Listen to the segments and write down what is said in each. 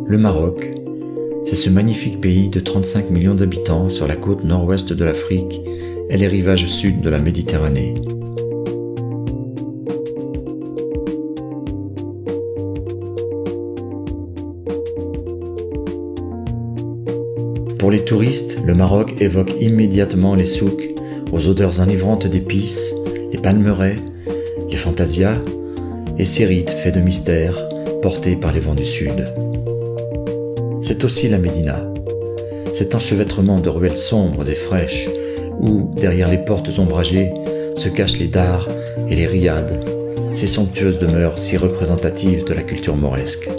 Le Maroc, c'est ce magnifique pays de 35 millions d'habitants sur la côte nord-ouest de l'Afrique et les rivages sud de la Méditerranée. Pour les touristes, le Maroc évoque immédiatement les souks aux odeurs enivrantes d'épices, les palmeraies, les fantasias et ces rites faits de mystère portés par les vents du sud. C'est aussi la Médina, cet enchevêtrement de ruelles sombres et fraîches où, derrière les portes ombragées, se cachent les dars et les riads, ces somptueuses demeures si représentatives de la culture mauresque.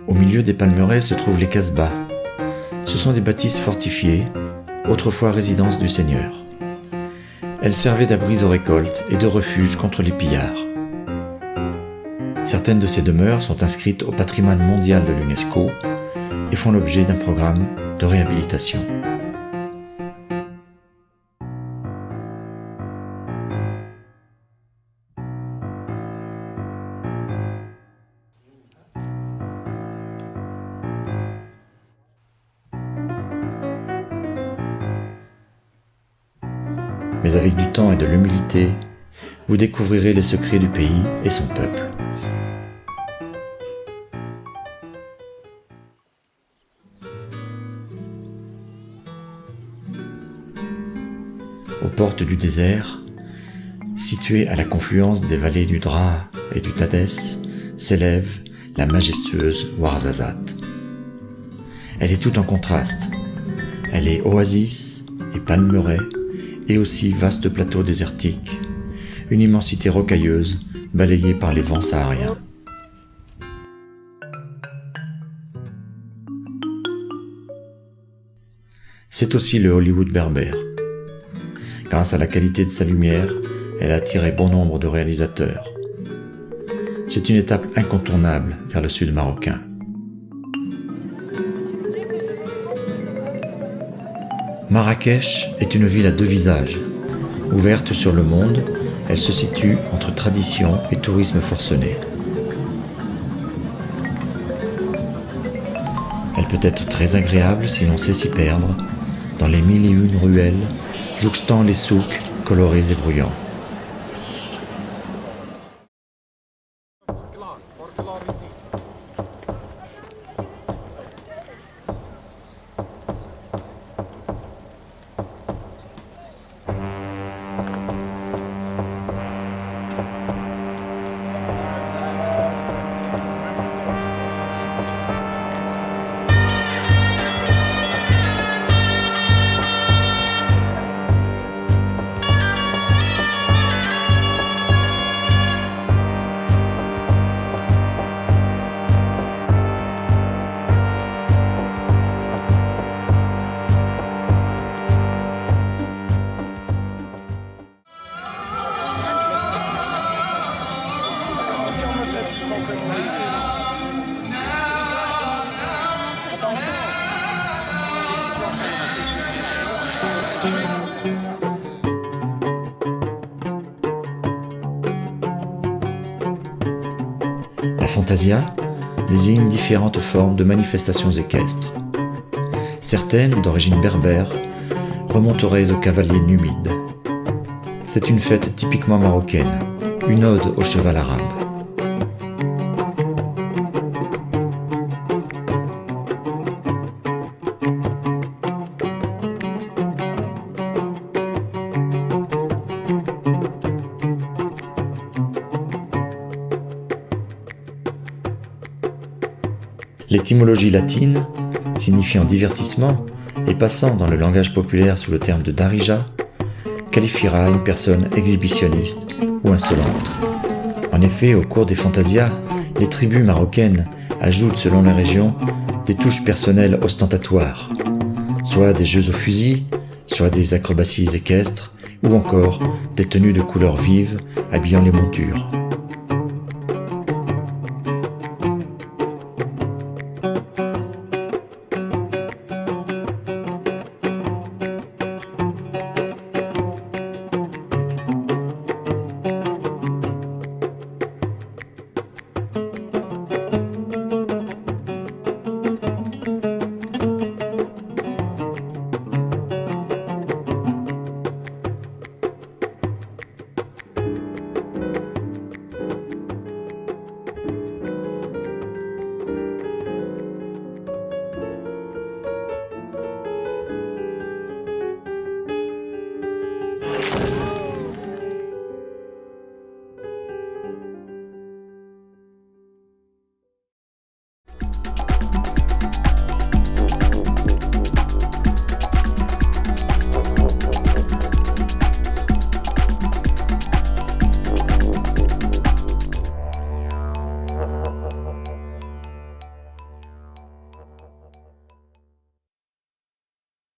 Au milieu des palmeraies se trouvent les casbahs. Ce sont des bâtisses fortifiées, autrefois résidence du seigneur. Elles servaient d'abris aux récoltes et de refuge contre les pillards. Certaines de ces demeures sont inscrites au patrimoine mondial de l'UNESCO et font l'objet d'un programme de réhabilitation. Mais avec du temps et de l'humilité, vous découvrirez les secrets du pays et son peuple. Aux portes du désert, située à la confluence des vallées du Draa et du Tadès, s'élève la majestueuse Ouarzazate. Elle est tout en contraste. Elle est oasis et palmeraie, et aussi vaste plateau désertique, une immensité rocailleuse balayée par les vents sahariens. C'est aussi le Hollywood berbère. Grâce à la qualité de sa lumière, elle a attiré bon nombre de réalisateurs. C'est une étape incontournable vers le sud marocain. Marrakech est une ville à deux visages. Ouverte sur le monde, elle se situe entre tradition et tourisme forcené. Elle peut être très agréable si l'on sait s'y perdre, dans les mille et une ruelles, jouxtant les souks colorés et bruyants. La fantasia désigne différentes formes de manifestations équestres. Certaines, d'origine berbère, remonteraient aux cavaliers numides. C'est une fête typiquement marocaine, une ode au cheval arabe. L'étymologie latine, signifiant divertissement et passant dans le langage populaire sous le terme de darija, qualifiera une personne exhibitionniste ou insolente. En effet, au cours des fantasias, les tribus marocaines ajoutent, selon les régions, des touches personnelles ostentatoires, soit des jeux au fusil, soit des acrobaties équestres, ou encore des tenues de couleurs vives habillant les montures.